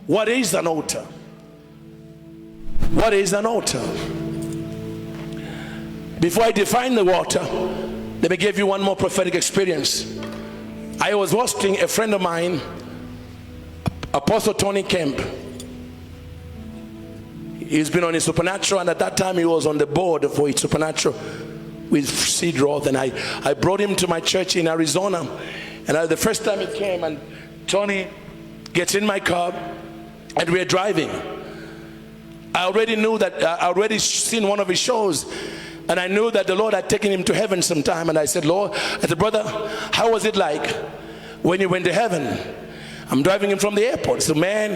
What is an altar? What is an altar? Before I define the altar, let me give you one more prophetic experience. I was hosting a friend of mine, Apostle Tony Kemp. He's been on his supernatural, and at that time he was on the board for his supernatural with Seed Roth, and I brought him to my church in Arizona. And the first time he came, and Tony gets in my car and we're driving. I already knew that, I already seen one of his shows, and I knew that the Lord had taken him to heaven sometime. And I said, Lord, I said, brother, how was it like when you went to heaven? I'm driving him from the airport. So, man,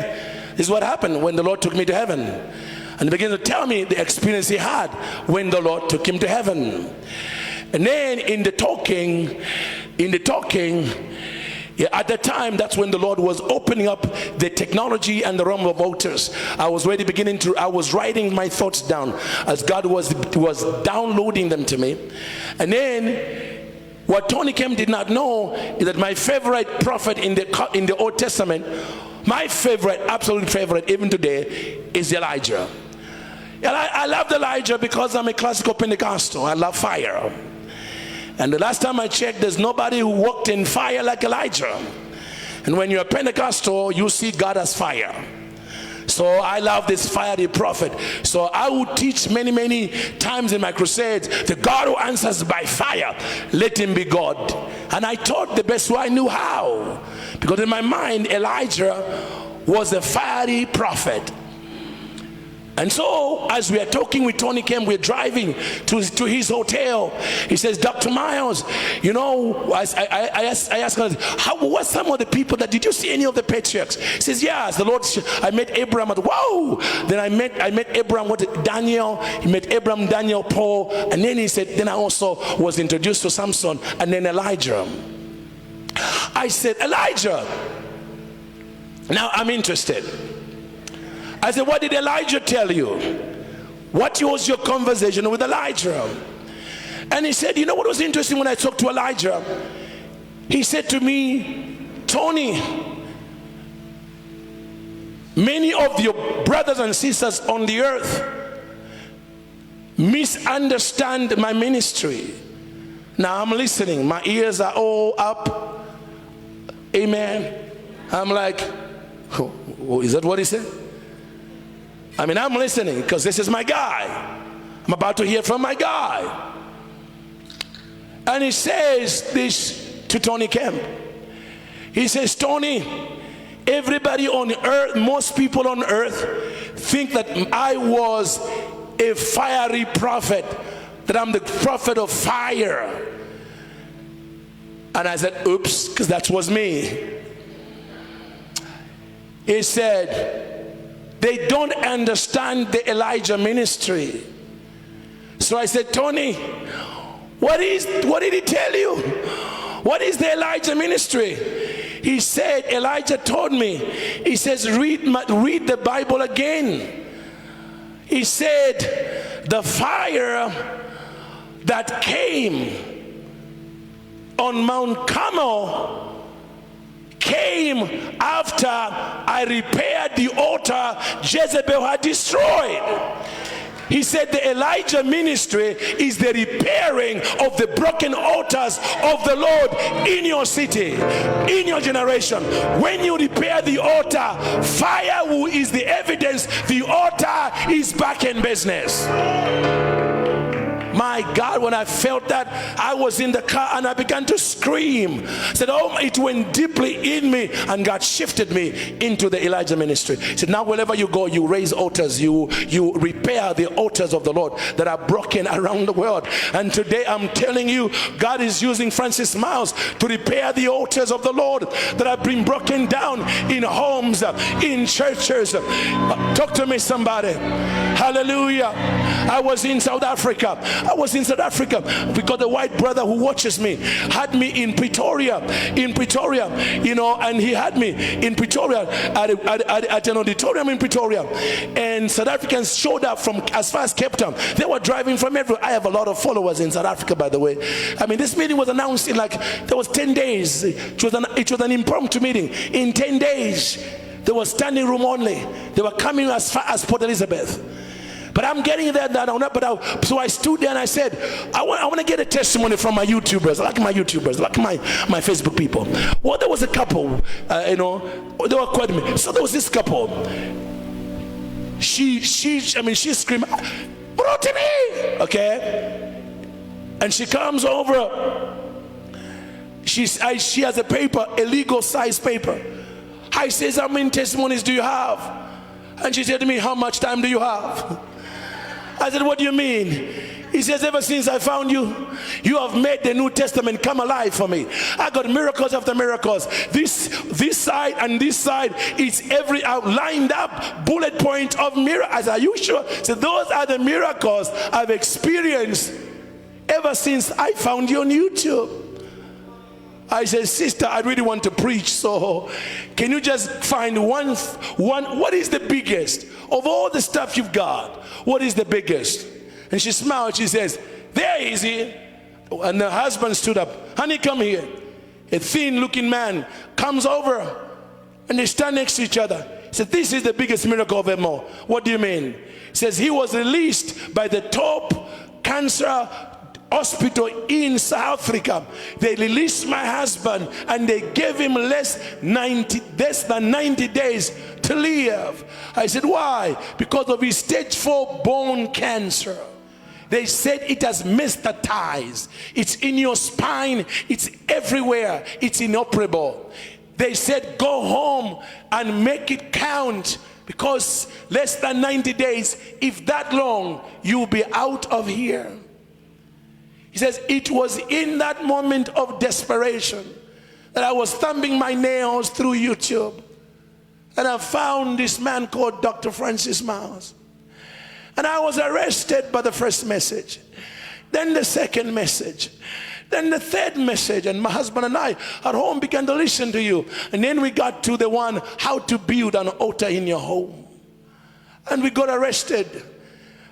this is what happened when the Lord took me to heaven. And he began to tell me the experience he had when the Lord took him to heaven. And then in the talking, yeah, at the time, that's when the Lord was opening up the technology and the realm of altars. I was writing my thoughts down as God was downloading them to me. And then what Tony Kemp did not know is that my favorite prophet in the Old Testament, my favorite, absolute favorite, even today, is Elijah. I love Elijah because I'm a classical Pentecostal. I love fire. And the last time I checked, there's nobody who walked in fire like Elijah. And when you're a Pentecostal, you see God as fire. So I love this fiery prophet. So I would teach many times in my crusades, the God who answers by fire, let him be God. And I taught the best way I knew how. Because in my mind, Elijah was a fiery prophet. And so, as we are talking with Tony Kemp, we're driving to his hotel. He says, Dr. Myles, you know, I asked him, what some of the people that, did you see any of the patriarchs? He says, yes, the Lord, I met Abraham. Whoa! Then I met Abraham, Daniel. He met Abraham, Daniel, Paul. And then he said, then I also was introduced to Samson and then Elijah. I said, Elijah. Now I'm interested. I said, what did Elijah tell you? What was your conversation with Elijah? And he said, you know what was interesting when I talked to Elijah? He said to me, Tony, many of your brothers and sisters on the earth misunderstand my ministry. Now I'm listening. My ears are all up. Amen. I'm like, oh, is that what he said? I mean, I'm listening because this is my guy. I'm about to hear from my guy. And he says this to Tony Kemp. He says, Tony, everybody on earth, most people on earth think that I was a fiery prophet, that I'm the prophet of fire. And I said, oops, because that was me. He said, they don't understand the Elijah ministry. So I said, Tony, what did he tell you? What is the Elijah ministry? He said, Elijah told me, he says, read the Bible again. He said, the fire that came on Mount Carmel came after I repaired the altar Jezebel had destroyed. He said the Elijah ministry is the repairing of the broken altars of the Lord in your city, in your generation. When you repair the altar, fire is the evidence the altar is back in business. My God, when I felt that, I was in the car and I began to scream. I said, oh, it went deeply in me, and God shifted me into the Elijah ministry. He said, now wherever you go, you raise altars, you repair the altars of the Lord that are broken around the world. And today I'm telling you, God is using Francis Myles to repair the altars of the Lord that have been broken down in homes, in churches. Talk to me, somebody. Hallelujah. I was in South Africa because the white brother who watches me had me in Pretoria, you know, and he had me in Pretoria at an auditorium in Pretoria, and South Africans showed up from as far as Cape Town. They were driving from everywhere. I have a lot of followers in South Africa, by the way. I mean, this meeting was announced in there was 10 days. It was an impromptu meeting. In 10 days, They were standing room only. They were coming as far as Port Elizabeth. But I'm getting there now. So I stood there and I said, I want to get a testimony from my YouTubers, like my Facebook people. Well, there was a couple, they were quite me. So there was this couple. She screamed, brought to me, okay? And she comes over. She has a paper, a legal size paper. I says, how many testimonies do you have? And she said to me, how much time do you have? I said, what do you mean? He says, ever since I found you, you have made the New Testament come alive for me. I got miracles after miracles. This side and this side, it's every lined up bullet point of miracles. I said, are you sure? So those are the miracles I've experienced ever since I found you on YouTube. I said, sister, I really want to preach, so can you just find one, what is the biggest of all the stuff you've got? What is the biggest? And she smiled, she says, there is he. And the husband stood up. Honey, come here. A thin looking man comes over and they stand next to each other. He said, this is the biggest miracle of them all. What do you mean? He says, he was released by the top cancer hospital in South Africa. They released my husband and they gave him less than 90 days to live. I said, why? Because of his stage 4 bone cancer. They said it has metastasized. It's in your spine. It's everywhere. It's inoperable. They said, go home and make it count, because less than 90 days, if that long, you'll be out of here. He says, it was in that moment of desperation that I was thumbing my nails through YouTube. And I found this man called Dr. Francis Myles. And I was arrested by the first message. Then the second message. Then the third message. And my husband and I at home began to listen to you. And then we got to the one, how to build an altar in your home. And we got arrested.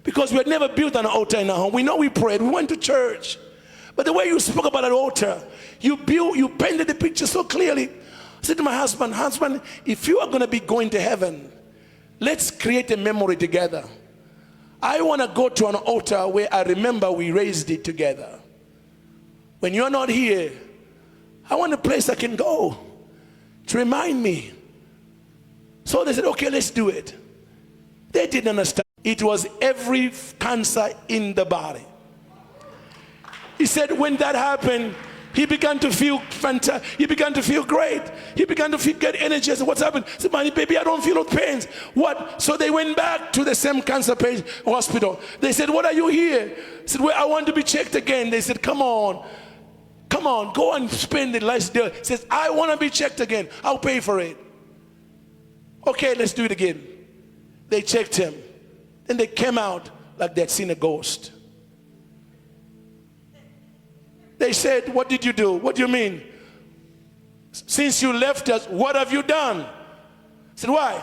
Because we had never built an altar in our home. We know we prayed, we went to church. But the way you spoke about an altar, you painted the picture so clearly. I said to my husband, if you are going to be going to heaven, let's create a memory together. I want to go to an altar where I remember we raised it together. When you're not here, I want a place I can go to remind me. So they said, okay, let's do it. They didn't understand. It was every cancer in the body. He said when that happened, he began to feel fantastic. He began to feel great. He began to get energy. I said, what's happened? He said, "Mommy, baby, I don't feel no pains." What? So they went back to the same cancer hospital. They said, what are you here? He said, well, I want to be checked again. They said, come on, go and spend the last day. He says, I want to be checked again. I'll pay for it. Okay, let's do it again. They checked him. Then they came out like they'd seen a ghost. They said, what did you do? What do you mean? Since you left us, what have you done? I said, why?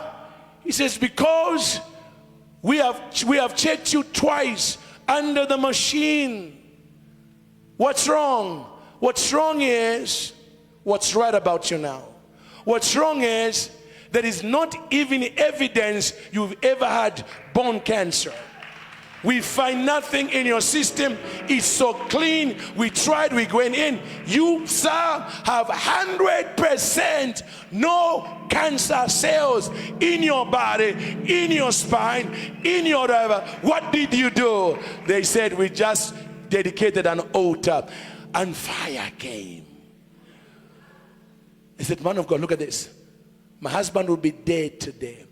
He says, because we have checked you twice under the machine. What's wrong? What's wrong is what's right about you now. What's wrong is there is not even evidence you've ever had bone cancer. We find nothing in your system. It's so clean. We tried, we went in. You, sir, have 100% no cancer cells in your body, in your spine, in your driver. What did you do? They said, we just dedicated an altar and fire came. I said, man of God, look at this. My husband would be dead today.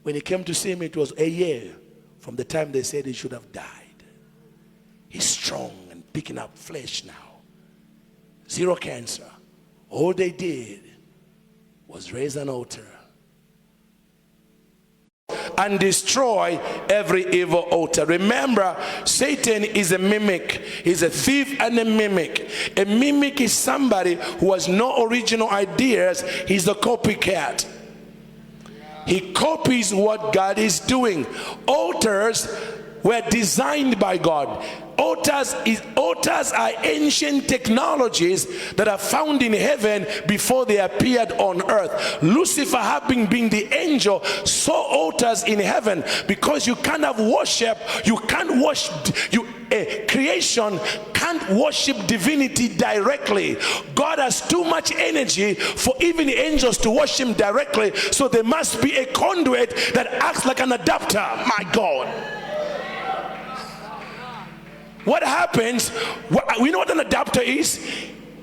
When he came to see me, it was a year from the time they said he should have died. He's strong and picking up flesh now. Zero cancer. All they did was raise an altar and destroy every evil altar. Remember, Satan is a mimic. He's a thief and a mimic. A mimic is somebody who has no original ideas. He's a copycat. He copies what God is doing. Altars were designed by God. Altars are ancient technologies that are found in heaven before they appeared on earth. Lucifer, having been the angel, saw altars in heaven, because you can't have worship, you can't worship, creation can't worship divinity directly. God has too much energy for even angels to worship him directly, so there must be a conduit that acts like an adapter. My God. What happens, we know what an adapter is.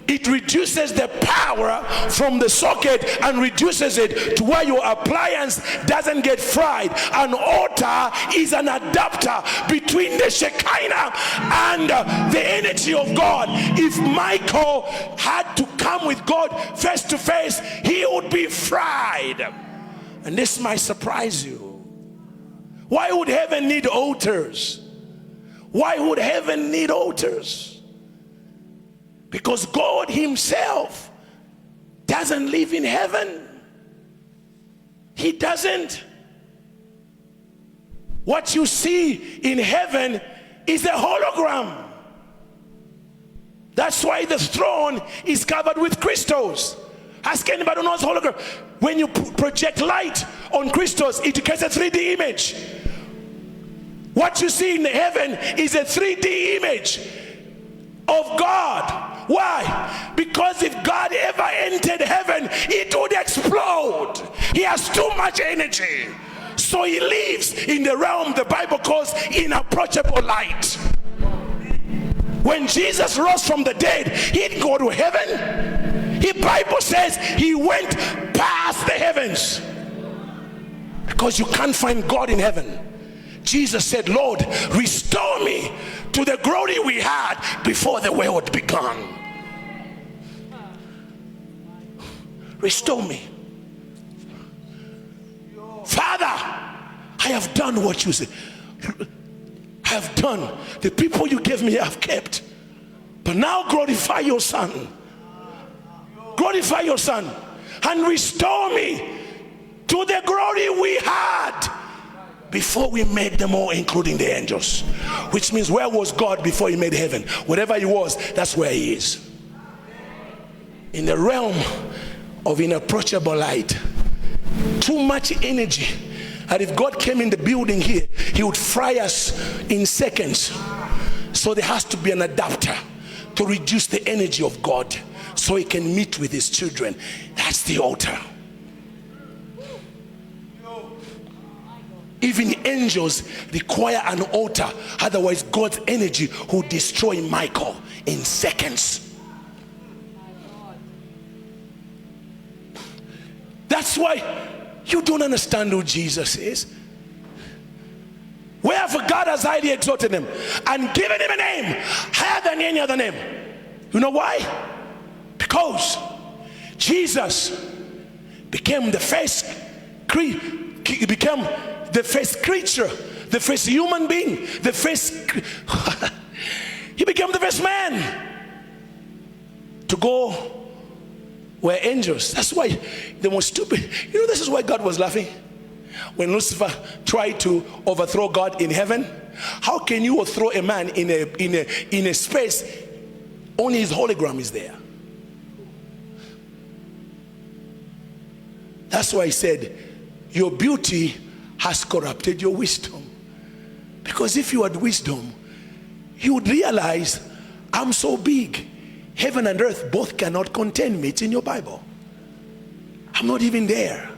It reduces the power from the socket and reduces it to where your appliance doesn't get fried. An altar is an adapter between the Shekinah and the energy of God. If Michael had to come with God face to face, he would be fried. And this might surprise you. Why would heaven need altars? Why would heaven need altars? Because God himself doesn't live in heaven. He doesn't. What you see in heaven is a hologram. That's why the throne is covered with crystals. Ask anybody who knows hologram. When you project light on crystals, it creates a 3D image. What you see in heaven is a 3D image of God. Why? Because if God ever entered heaven, it would explode. He has too much energy. So he lives in the realm the Bible calls inapproachable light. When Jesus rose from the dead, he didn't go to heaven. The Bible says he went past the heavens. Because you can't find God in heaven. Jesus said, Lord, restore me to the glory we had before the world began. Restore me. Father, I have done what you said. I have done. The people you gave me I have kept. But now glorify your Son. Glorify your Son. And restore me to the glory we had before we made them all, including the angels. Which means, where was God before he made heaven? Wherever he was, that's where he is. In the realm of inapproachable light. Too much energy. And if God came in the building here, he would fry us in seconds. So there has to be an adapter to reduce the energy of God, so he can meet with his children. That's the altar. Even angels require an altar, otherwise God's energy will destroy Michael in seconds. That's why you don't understand who Jesus is. Wherefore God has highly exalted him and given him a name higher than any other name. You know why? Because Jesus became the first creature, the first human being, the first he became the first man to go where angels. That's why the most stupid, this is why God was laughing when Lucifer tried to overthrow God in heaven. How can you overthrow a man in a space only his hologram is there? That's why he said your beauty has corrupted your wisdom. Because if you had wisdom, you would realize I'm so big, heaven and earth both cannot contain me. It's in your Bible. I'm not even there.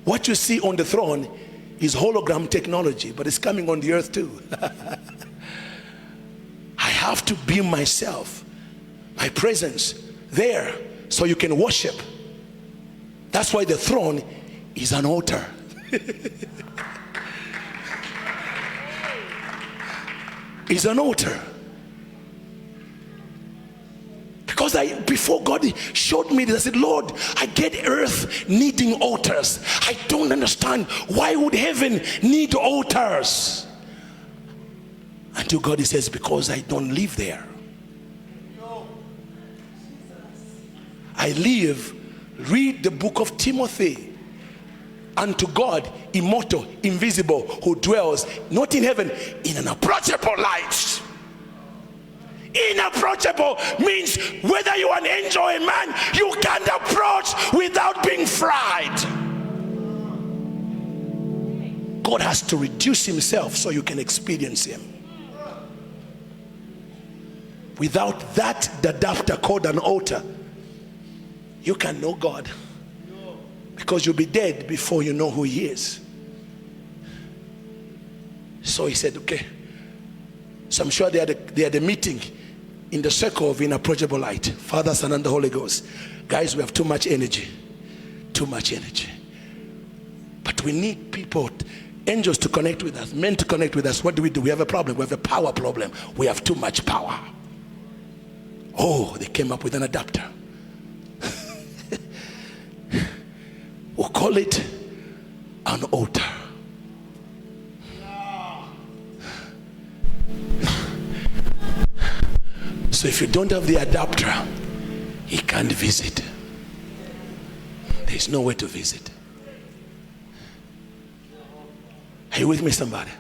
What you see on the throne is hologram technology, but it's coming on the earth too. I have to beam myself, my presence there, so you can worship. That's why the throne is an altar. It's an altar. Because before God showed me this, I said, Lord, I get earth needing altars. I don't understand. Why would heaven need altars? Until God says, because I don't live there. I live, read the book of Timothy. Unto God, immortal, invisible, who dwells not in heaven, in an approachable light. Inapproachable means whether you're an angel or a man, you can't approach without being fried. God has to reduce himself so you can experience him. Without that adapter called an altar, you can know God, because you'll be dead before you know who he is. So he said, okay. So I'm sure they had a meeting in the circle of inapproachable light. Father, Son, and the Holy Ghost. Guys, we have too much energy. Too much energy. But we need people, angels to connect with us, men to connect with us. What do? We have a problem. We have a power problem. We have too much power. Oh, they came up with an adapter. We'll call it an altar. So if you don't have the adapter, he can't visit. There's no way to visit. Are you with me, somebody?